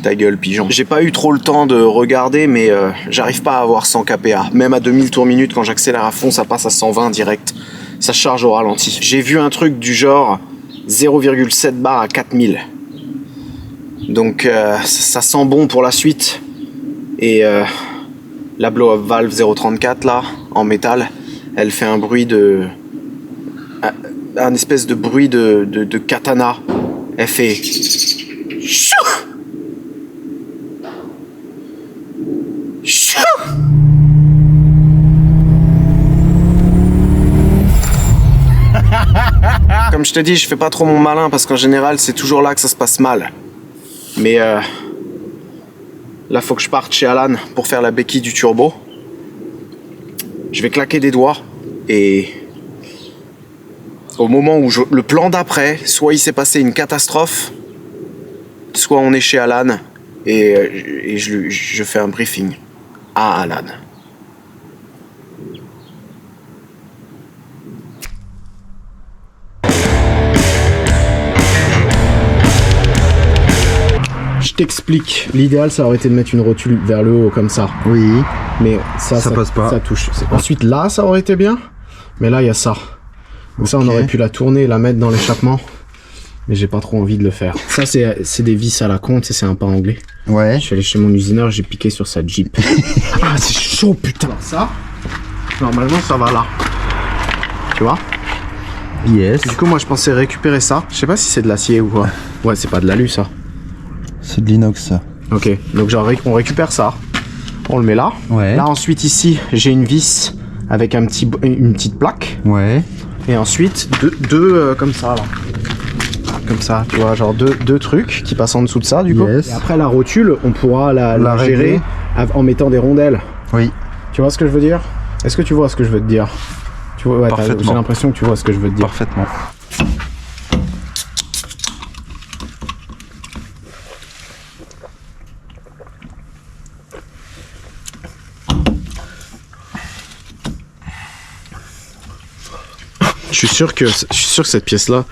Speaker 3: Ta gueule, pigeon. J'ai pas eu trop le temps de regarder, mais j'arrive pas à avoir 100 kPa. Même à 2000 tours minute, quand j'accélère à fond, ça passe à 120 direct. Ça charge au ralenti. J'ai vu un truc du genre 0,7 bar à 4000. Donc ça sent bon pour la suite. Et la blow-up valve 034 là, en métal, elle fait un bruit un espèce de bruit de katana. Elle fait chou. Chou. Comme je te dis, je fais pas trop mon malin parce qu'en général c'est toujours là que ça se passe mal. Mais là faut que je parte chez Alan pour faire la béquille du turbo. Je vais claquer des doigts et au moment où le plan d'après, soit il s'est passé une catastrophe, soit on est chez Alan et je fais un briefing à Alan.
Speaker 1: Je t'explique. L'idéal, ça aurait été de mettre une rotule vers le haut comme ça.
Speaker 5: Oui.
Speaker 1: Mais ça
Speaker 5: passe pas.
Speaker 1: Ça touche. Ensuite, là, ça aurait été bien. Mais là, il y a ça. Donc ça, on aurait pu la tourner et la mettre dans l'échappement. Mais j'ai pas trop envie de le faire. Ça, c'est des vis à la con, tu sais, c'est un pain anglais.
Speaker 5: Ouais.
Speaker 1: Je suis allé chez mon usineur, j'ai piqué sur sa Jeep. Ah, c'est chaud, putain. Alors ça, normalement, ça va là. Tu vois?
Speaker 5: Yes.
Speaker 1: Du coup, moi, je pensais récupérer ça. Je sais pas si c'est de l'acier ou quoi. Ouais, c'est pas de l'alu, ça.
Speaker 5: C'est de l'inox, ça.
Speaker 1: Ok, donc genre, on récupère ça. On le met là.
Speaker 5: Ouais.
Speaker 1: Là, ensuite, ici, j'ai une vis avec une petite plaque.
Speaker 5: Ouais.
Speaker 1: Et ensuite, deux comme ça, là. Comme ça, tu vois, genre deux trucs qui passent en dessous de ça, du coup.
Speaker 5: Yes.
Speaker 1: Et après, la rotule, on pourra la gérer en mettant des rondelles.
Speaker 5: Oui.
Speaker 1: Tu vois ce que je veux dire? Est-ce que tu vois ce que je veux te dire? Tu vois, ouais,
Speaker 5: Parfaitement.
Speaker 1: j'ai l'impression que tu vois ce que je veux te dire.
Speaker 5: Parfaitement.
Speaker 1: Je suis sûr que cette pièce-là,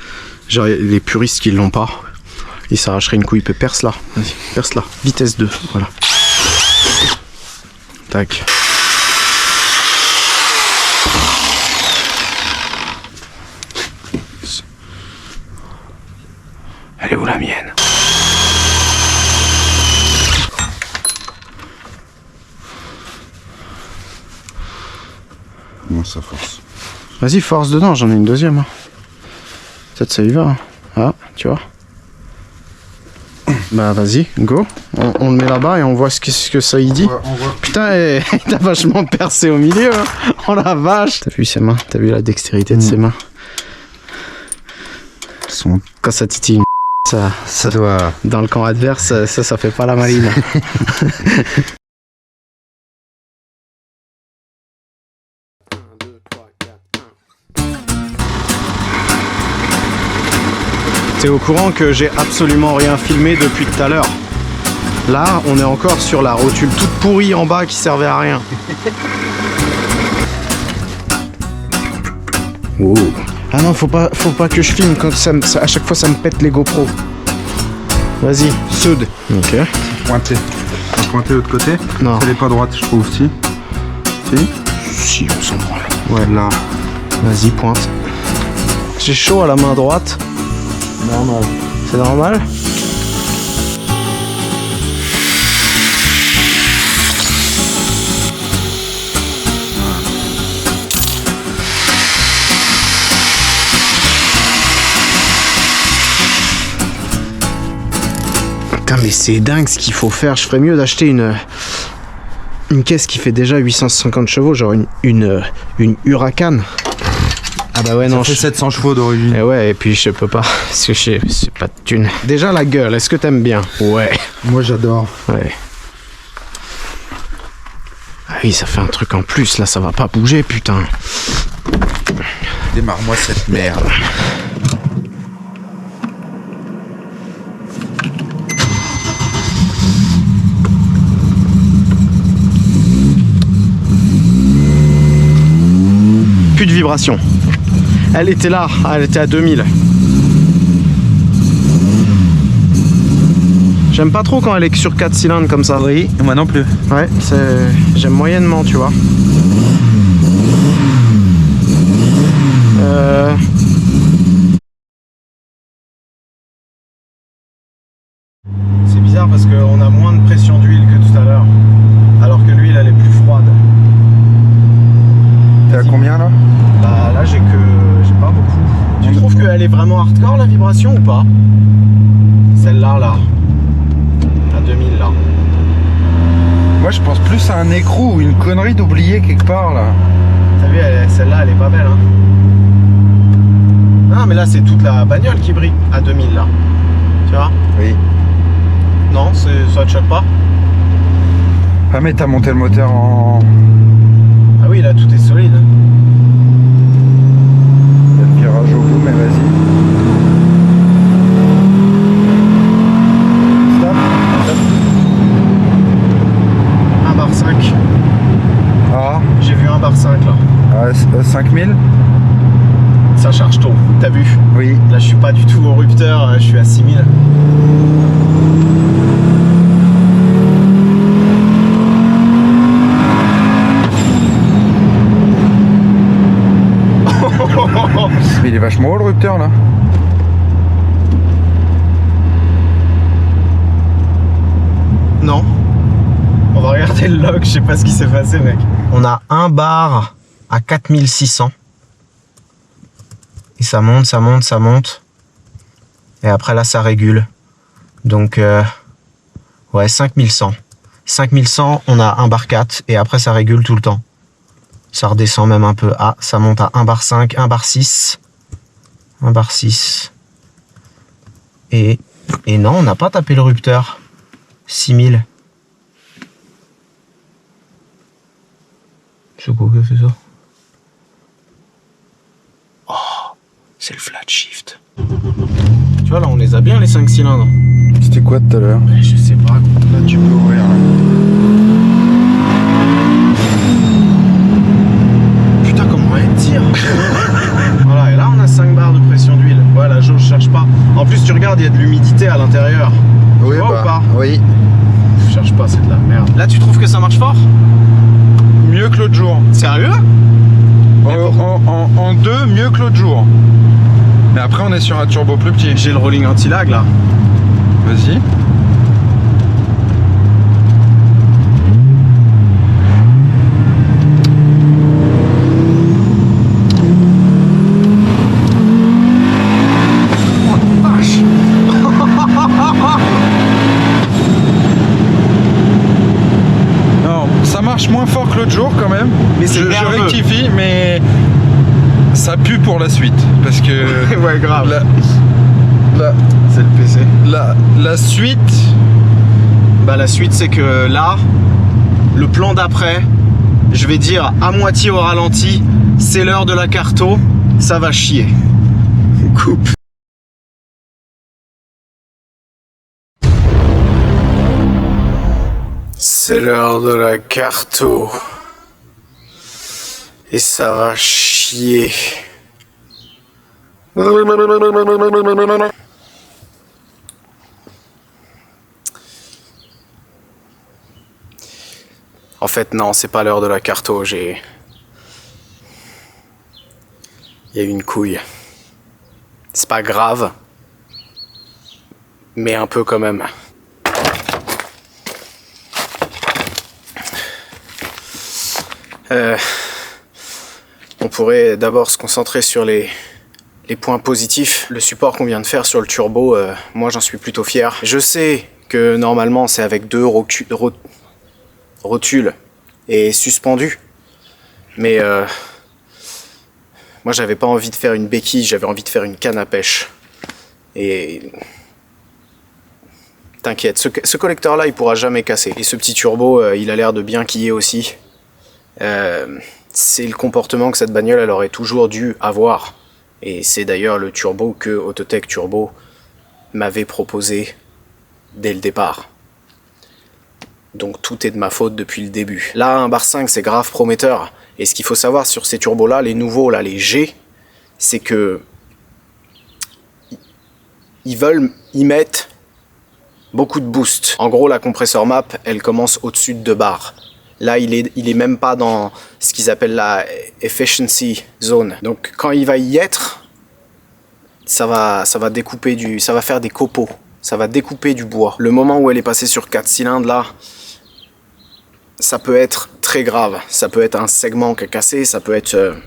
Speaker 1: genre les puristes qui l'ont pas, ils s'arracheraient une couille. Perce là, vas-y, perce là. Vitesse 2, voilà. Tac. Elle est où la mienne?
Speaker 5: Bon, ça force.
Speaker 1: Vas-y, force dedans, j'en ai une deuxième. Hein. Peut-être ça y va. Hein. Ah, tu vois. Bah vas-y, go. On le met là-bas et on voit ce que ça y dit.
Speaker 5: On voit.
Speaker 1: Putain, t'as vachement percé au milieu. Hein. Oh la vache. T'as vu ses mains? T'as vu la dextérité de ses mains? Quand ça titille une ça
Speaker 5: doit...
Speaker 1: Dans le camp adverse, ça fait pas la maline. T'es au courant que j'ai absolument rien filmé depuis tout à l'heure? Là, on est encore sur la rotule toute pourrie en bas qui servait à rien. Oh. Ah non, faut pas que je filme quand à chaque fois ça me pète les GoPro. Vas-y, soude. Ok.
Speaker 5: Pointé. Pointé de l'autre côté?
Speaker 1: Non.
Speaker 5: Elle est pas droite, je trouve, si.
Speaker 1: Si, on s'en branle.
Speaker 5: Ouais, là.
Speaker 1: Vas-y, pointe. J'ai chaud à la main droite. Normal. C'est normal? Putain, mais c'est dingue ce qu'il faut faire. Je ferais mieux d'acheter une caisse qui fait déjà 850 chevaux, genre une Huracan. Ah bah ouais, non.
Speaker 5: Ça fait 700 chevaux d'origine.
Speaker 1: Et ouais, et puis je peux pas, parce que c'est pas de thune. Déjà la gueule, est-ce que t'aimes bien? Ouais.
Speaker 5: Moi j'adore.
Speaker 1: Ouais. Ah oui, ça fait un truc en plus, là ça va pas bouger, putain.
Speaker 5: Démarre-moi cette merde.
Speaker 1: Plus de vibration. Elle était là, elle était à 2000. J'aime pas trop quand elle est sur 4 cylindres comme ça.
Speaker 5: Oui, moi non plus.
Speaker 1: Ouais, j'aime moyennement, tu vois. C'est bizarre parce qu'on a moins de pression d'huile que tout à l'heure. Alors que l'huile elle est plus froide.
Speaker 5: T'es à combien là?
Speaker 1: Bah là j'ai pas beaucoup. Tu trouves qu'elle est vraiment hardcore la vibration ou pas? Celle-là là. À 2000 là.
Speaker 5: Moi je pense plus à un écrou ou une connerie d'oublier quelque part là.
Speaker 1: T'as vu, celle-là elle est pas belle hein. Non mais là c'est toute la bagnole qui brille à 2000 là. Tu vois?
Speaker 5: Oui.
Speaker 1: Non, ça te choque pas?
Speaker 5: Ah mais t'as monté le moteur en...
Speaker 1: Ah oui là tout est solide.
Speaker 5: Il y a le virage au bout mais vas-y. Stop.
Speaker 1: 1 bar 5.
Speaker 5: Ah,
Speaker 1: J'ai vu 1 bar 5 là.
Speaker 5: 5000.
Speaker 1: Ça charge tôt, t'as vu?
Speaker 5: Oui.
Speaker 1: Là je suis pas du tout au rupteur, je suis à 6000.
Speaker 5: Mais il est vachement haut le rupteur là.
Speaker 1: Non. On va regarder le log, je sais pas ce qui s'est passé mec. On a 1 bar à 4600. Et ça monte, ça monte, ça monte. Et après là ça régule. Donc ouais 5100. 5100 on a 1 bar 4 et après ça régule tout le temps. Ça redescend même un peu. Ah ça monte à 1 bar 5, 1 bar 6. 1 bar 6. Et non on n'a pas tapé le rupteur. 6000. C'est quoi qui fait ça? Oh, c'est le flat shift. Tu vois là on les a bien les 5 cylindres.
Speaker 5: C'était quoi tout à l'heure?
Speaker 1: Je sais pas.
Speaker 5: Là tu peux ouvrir. Là.
Speaker 1: Putain comment elle tire. Voilà et là on a 5 barres de pression d'huile. Ouais la jauge cherche pas. En plus tu regardes il y a de l'humidité à l'intérieur.
Speaker 5: Oui,
Speaker 1: Tu vois ou pas?
Speaker 5: oui.
Speaker 1: Cherche pas, c'est de la merde. Là tu trouves que ça marche fort?
Speaker 5: Mieux que l'autre jour.
Speaker 1: Sérieux?
Speaker 5: En 2, mieux que l'autre jour. Mais après on est sur un turbo plus petit.
Speaker 1: J'ai le rolling anti-lag là.
Speaker 5: Vas-y. Non, ça marche moins fort que l'autre jour quand même.
Speaker 1: Mais c'est
Speaker 5: je
Speaker 1: nerveux.
Speaker 5: rectifie, mais ça pue pour la suite. Parce que
Speaker 1: Ouais grave.
Speaker 5: la,
Speaker 1: C'est le PC.
Speaker 5: la suite,
Speaker 1: Bah la suite c'est que là, le plan d'après, je vais dire à moitié au ralenti, c'est l'heure de la carto, ça va chier. Coupe. C'est l'heure de la carto. Et ça va chier. En fait, non, c'est pas l'heure de la carto, Il y a eu une couille. C'est pas grave.
Speaker 3: mais un peu quand même. On pourrait d'abord se concentrer sur les points positifs. Le support qu'on vient de faire sur le turbo, moi j'en suis plutôt fier. Je sais que normalement c'est avec 2 rotules et suspendu, mais moi j'avais pas envie de faire une béquille, j'avais envie de faire une canne à pêche. Et t'inquiète, ce collecteur là il pourra jamais casser. Et ce petit turbo il a l'air de bien quiller aussi. C'est le comportement que cette bagnole elle aurait toujours dû avoir. Et c'est d'ailleurs le turbo que Autotech Turbo m'avait proposé dès le départ. Donc tout est de ma faute depuis le début. Là, un bar 5, c'est grave prometteur. Et ce qu'il faut savoir sur ces turbos-là, les nouveaux, là, les G, c'est que ils veulent y mettre beaucoup de boost. En gros, la compressor map, elle commence au-dessus de 2 bars. Là, il est même pas dans ce qu'ils appellent la efficiency zone. Donc, quand il va y être, ça va découper ça va faire des copeaux. Ça va découper du bois. Le moment où elle est passée sur 4 cylindres, là, ça peut être très grave. Ça peut être un segment qui est cassé, ça peut être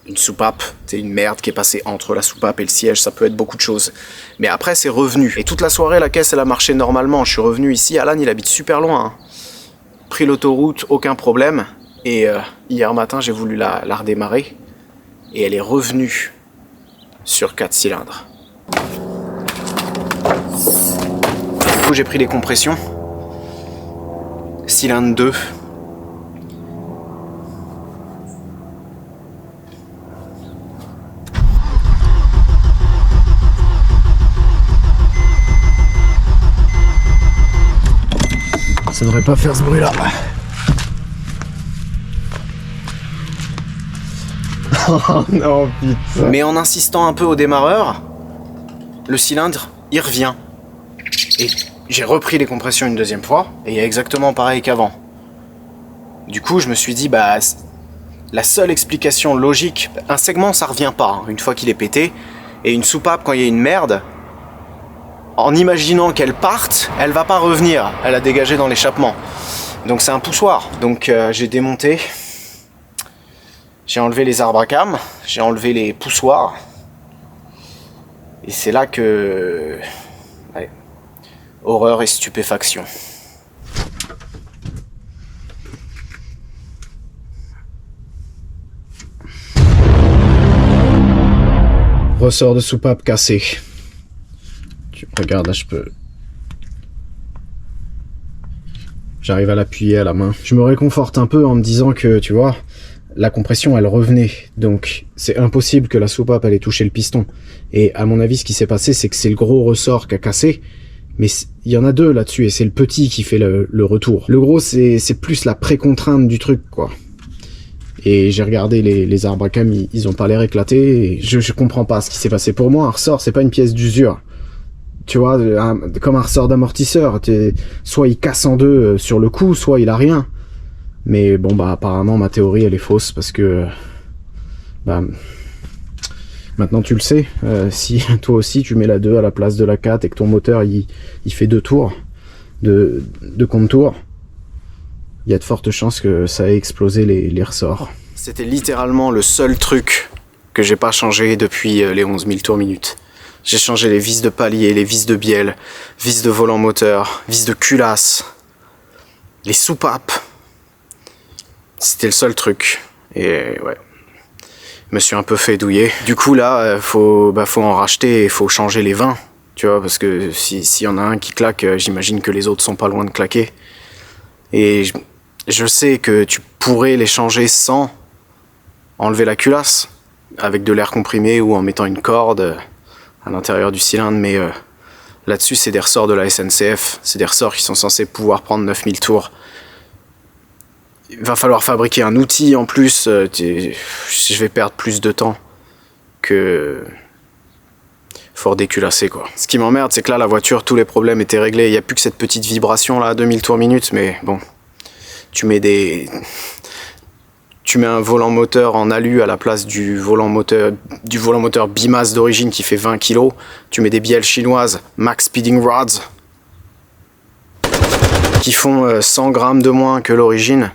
Speaker 3: une soupape, c'est une merde qui est passée entre la soupape et le siège, ça peut être beaucoup de choses. Mais après, c'est revenu. Et toute la soirée, la caisse, elle a marché normalement. Je suis revenu ici. Alan, il habite super loin, hein. Pris l'autoroute, aucun problème. Et hier matin, j'ai voulu la redémarrer. Et elle est revenue sur 4 cylindres. Du coup, j'ai pris les compressions. Cylindre 2.
Speaker 1: Ça devrait pas faire ce bruit là. Oh non, putain.
Speaker 3: Mais en insistant un peu au démarreur, le cylindre, il revient. Et j'ai repris les compressions une deuxième fois, et il y a exactement pareil qu'avant. Du coup, je me suis dit, bah, la seule explication logique, un segment, ça revient pas, hein, une fois qu'il est pété, et une soupape, quand il y a une merde, en imaginant qu'elle parte, elle va pas revenir, elle a dégagé dans l'échappement. Donc c'est un poussoir. Donc j'ai démonté, j'ai enlevé les arbres à cam, j'ai enlevé les poussoirs, et c'est là que... Ouais. Horreur et stupéfaction.
Speaker 1: Ressort de soupape cassé. Regarde, là, j'arrive à l'appuyer à la main. Je me réconforte un peu en me disant que, tu vois, la compression, elle revenait. Donc, c'est impossible que la soupape, elle ait touché le piston. Et à mon avis, ce qui s'est passé, c'est que c'est le gros ressort qui a cassé. Mais il y en a 2 là-dessus, et c'est le petit qui fait le retour. Le gros, c'est plus la précontrainte du truc, quoi. Et j'ai regardé les arbres à cam, ils ont pas l'air éclatés. Et je comprends pas ce qui s'est passé. Pour moi, un ressort, c'est pas une pièce d'usure. Tu vois, comme un ressort d'amortisseur, soit il casse en 2 sur le coup, soit il a rien. Mais bon, bah apparemment ma théorie elle est fausse parce que bah maintenant tu le sais, si toi aussi tu mets la 2 à la place de la 4 et que ton moteur il fait 2 tours de contour, il y a de fortes chances que ça ait explosé les ressorts.
Speaker 3: C'était littéralement le seul truc que j'ai pas changé depuis les 11 000 tours minute. J'ai changé les vis de palier, les vis de bielle, vis de volant moteur, vis de culasse, les soupapes. C'était le seul truc. Et ouais, je me suis un peu fait douiller. Du coup là, faut en racheter et faut changer les 20. Tu vois, parce que s'il y en a un qui claque, j'imagine que les autres sont pas loin de claquer. Et je sais que tu pourrais les changer sans enlever la culasse, avec de l'air comprimé ou en mettant une corde à l'intérieur du cylindre, mais là-dessus c'est des ressorts de la SNCF, c'est des ressorts qui sont censés pouvoir prendre 9000 tours. Il va falloir fabriquer un outil en plus, je vais perdre plus de temps que fort déculasser quoi. Ce qui m'emmerde c'est que là la voiture, tous les problèmes étaient réglés, il n'y a plus que cette petite vibration là à 2000 tours minute, mais bon, tu tu mets un volant moteur en alu à la place du volant moteur bimasse d'origine qui fait 20 kg. Tu mets des bielles chinoises Max Speeding Rods qui font 100 grammes de moins que l'origine.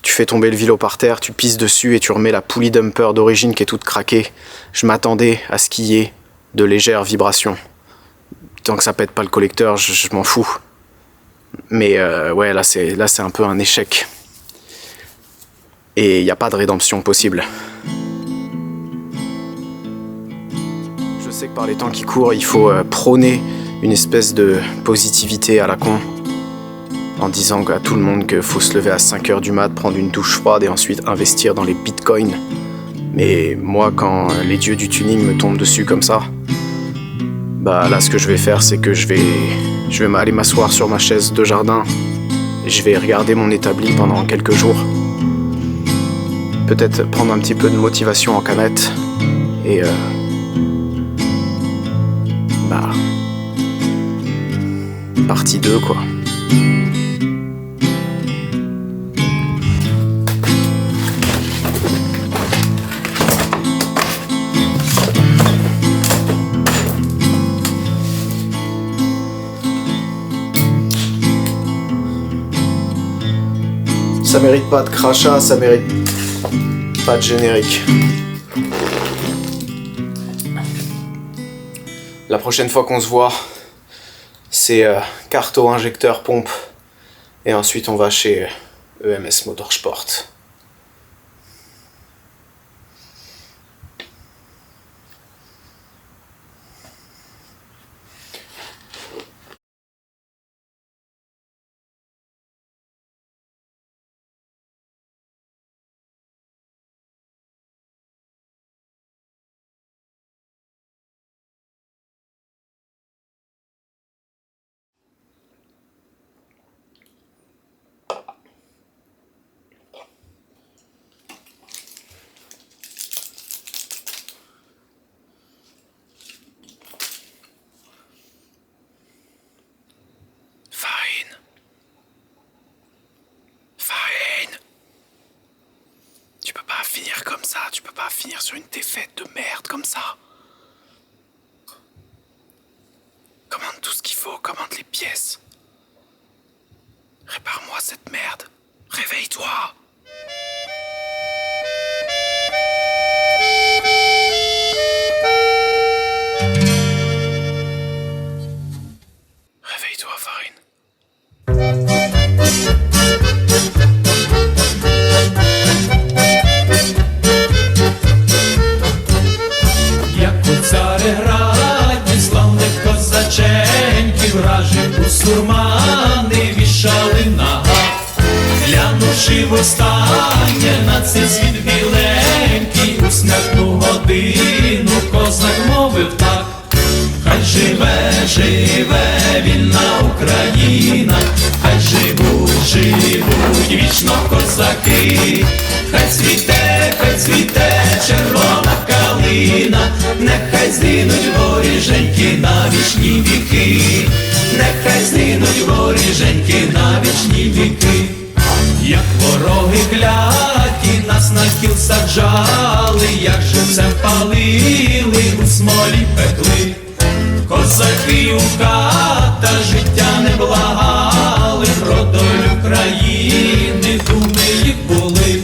Speaker 3: Tu fais tomber le vélo par terre, tu pisses dessus et tu remets la poulie dumper d'origine qui est toute craquée. Je m'attendais à ce qu'il y ait de légères vibrations. Tant que ça pète pas le collecteur, je m'en fous. Mais ouais, là c'est un peu un échec. Et il n'y a pas de rédemption possible. Je sais que par les temps qui courent, il faut prôner une espèce de positivité à la con, en disant à tout le monde qu'il faut se lever à 5h du mat, prendre une douche froide et ensuite investir dans les bitcoins. Mais moi, quand les dieux du tuning me tombent dessus comme ça, bah là ce que je vais faire, c'est que je vais aller m'asseoir sur ma chaise de jardin et je vais regarder mon établi pendant quelques jours. Peut-être prendre un petit peu de motivation en canette et partie 2 quoi. Ça mérite pas de crachat, ça mérite pas de générique. La prochaine fois qu'on se voit, c'est carto, injecteur, pompe. Et ensuite on va chez EMS Motorsport. Tu peux pas finir comme ça, tu peux pas finir sur une défaite de merde comme ça. Commande tout ce qu'il faut, commande les pièces. Répare-moi cette merde. Réveille-toi. Réveille-toi, Farine.
Speaker 6: Вражі бусурмани вішали на гак, глянувши востаннє на цей світ біленький, у смертну годину козак мовив так: хай живе, живе вільна Україна, хай живуть, живуть вічно козаки, хай цвіте червона калина, нехай згинуть воріженьки на вічні віки, нехай згинуть воріженьки на вічні віки. Як вороги кляті нас на кіл саджали, як живцем палили, у смолі пекли, козаки у ката життя не благали, про долю країни думи їх були.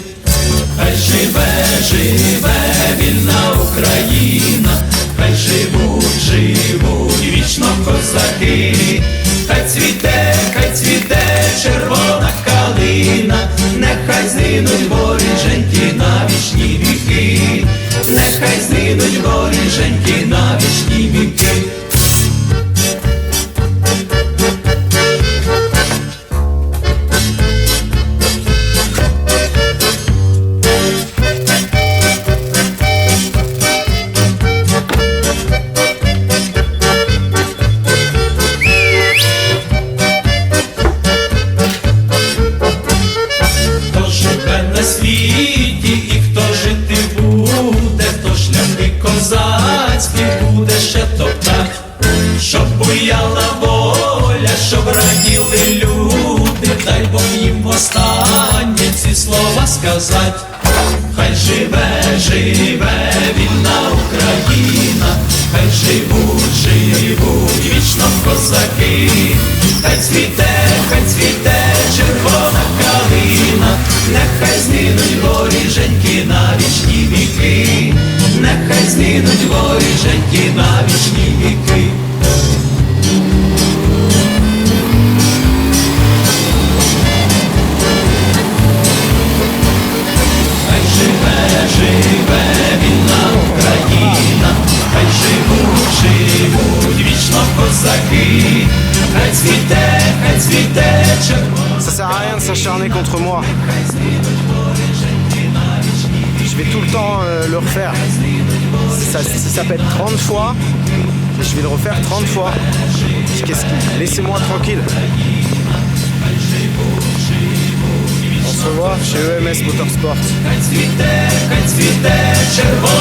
Speaker 6: Хай живе, живе вільна Україна, хай живуть, живуть вічно козаки, хай цвіте червона калина, нехай згинуть воріженьки на вічні віки, нехай згинуть воріженьки на вічні віки. І хто жити буде, то шляхи козацькі буде ще топтати. сказать. Хай живе, живе вільна Україна, хай живуть, живуть вічно козаки, хай цвіте червона калина, нехай згинуть воріженьки на вічні віки, нехай згинуть воріженьки на вічні віки. Живе вільна Україна, хай живуть вічно козаки, хай цвіте червона.
Speaker 1: Ça sert à rien de s'acharner contre moi. Je vais tout le temps le refaire. Si ça pète 30 fois, je vais le refaire 30 fois. Laissez-moi tranquille. On se revoit chez EMS Motorsport.
Speaker 6: Хай цвіте червона